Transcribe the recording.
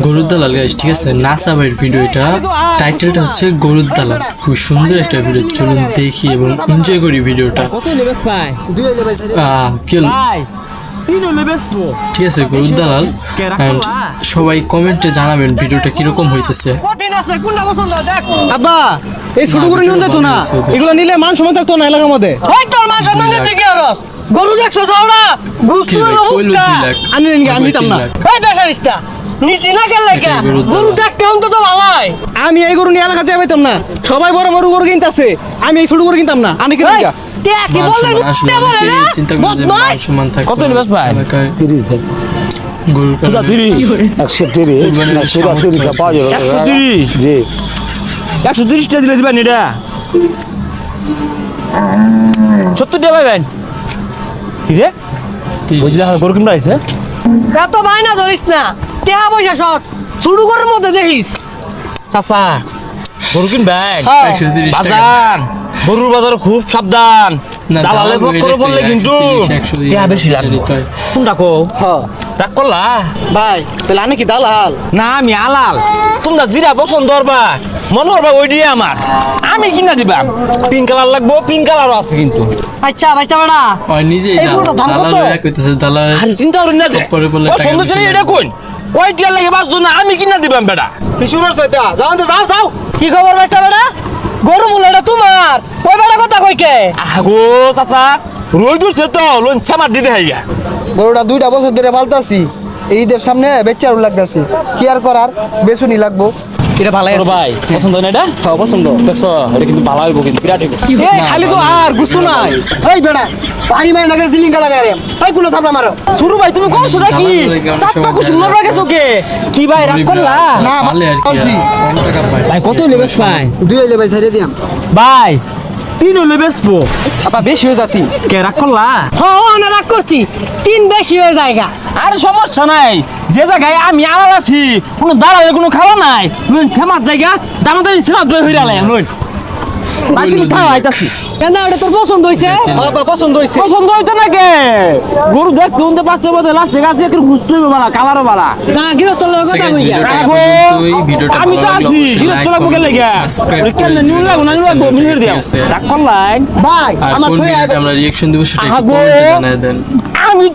গরুর দালাল গাইস, ঠিক আছে? নাসা ভাইয়ের ভিডিওটা টাইটেলটা হচ্ছে গরুর দালাল। খুব সুন্দর একটা ভিডিও, চলুন দেখি এবং এনজয় করি ভিডিওটা। কি হলো? ঠিক আছে, গরুর দালাল। অ্যান্ড সবাই কমেন্টে জানাবেন ভিডিওটা কিরকম হইতেছে। আব্বা এই ছোট গরু নিয়ে যেত না, এগুলো নিলে মান সম্মান থাকতো না এলাকার মধ্যে। ওই তোর মান সম্মান দিতে কি আর গরু দেখছো যাওড়া গুস্তু রহুকা আমি নিতাম না। এই বেশারিস্তা নীতি না কেন লাগে গরু দেখতে হন তো ভালাই। আমি এই গরু নিয়ে এলাকা যাইতাম না, সবাই বড় বড় গরু কিনতাছে, আমি এই ছোট গরু কিনতাম না। আমি কি দিগা তে কি বললে উঠতে বলে না কত নিবাস ভাই 30 দেন গরুর সুদা 30 130 না সুদা 30 টা পাওয়া যাবে 130 জি 130 টা দিলে দিবেন এটা 70 টাকা পাবেন কি রে বুঝলা গরু কিনবা আইছে এত বাইনা ধরিস না, টাকা পয়সা শর্ট শুরু করার মধ্যে দেখিস চাচা গরু কিনবেন বাজার গরুর বাজারে খুব সাবধান, দালালে করে বললে কিন্তু টাকা বেশি লাগবে। কোনটা কো হ্যাঁ রাগ করলা ভাই তাহলে আমি কি দালাল না আমি আলাল। তোমরা জিরা পছন্দ করবা মনে করবা ওই দিয়ে আমার আমি কিনা দিবাম। পিঙ্ক কালার লাগবো, পিঙ্ক কালারও আছে কিন্তু। আচ্ছা ভাইটা বড়া ওই নিজেই দালাল হয়ে কইতেছে দালাল। আর চিন্তা করুন না যে পছন্দ ছিল এটা কোন কয়টা লাগে বাস না আমি কিনা দিবাম বেটা। কি শুরু হইছে এটা যাও তো যাও যাও। কি খবর ভাইটা বড়া? গরু মুলাটা তোমার ওই বেটা কথা কই কে? আগো চাচা রই দূরছে তো লোন ছামার দিতে হাইয়া। গরুটা 2টা বছর ধরে পালতাছি, ঈদের সামনে বেচারু লাগতাছে, কি আর করার বেচুনি লাগবো। এটা ভালো আছে ভাই, পছন্দ না এটা? হ্যাঁ পছন্দ। দেখছো এটা কিন্তু ভালো হইব কিন্তু বিরাট হইব। এই খালি তো আর গুস্তু নাই। এই বেটা পানি মার নাগের জিলিঙ্গা লাগায় রে, এই কুলো থাপড়া মারো। শুরু ভাই তুমি কোন সুরা কি চাপা কো সুন্দর লাগেছো কে কি ভাই রাগ করলা না ভালো আর কি টাকা পায় ভাই কত নেবেস ভাই? 2 হইলে ভাই ছেড়ে দিয়াম ভাই 3 হইলে বেসবো আপা বেশি হয়ে যাতি কে রাগ করলা? হ্যাঁ না রাগ করছি 3 বেশি হয়ে যায়গা। আরে সমস্যা নাই, যে জায়গায় আমি আলাদা আছি কোনো দালালের কোনো খাওয়া নাই লুন ছামার জায়গা দামাদামি ছেমা দই হইরা লাই লুন ভাই তুমি খাও আইতাছি কেন ওটা তোর পছন্দ হইছে? বাবা পছন্দ হইছে। পছন্দ হইতো না কে গরু দেখ শুনতে পাচ্ছে বলে লাচ্ছে গাছে একটু ঘুরতে হইবে বালা কালারও বালা যা গিরো তোর লগে কথা কইয়া আমি তো আছি গিরো তোর লগে লাগা কেন নিউ লাগো না নিউ লাগো মিনিট দিও রাগ করলাই ভাই আমার আমার আমরা রিঅ্যাকশন দেব সেটা কমেন্টে জানায় দেন। আমি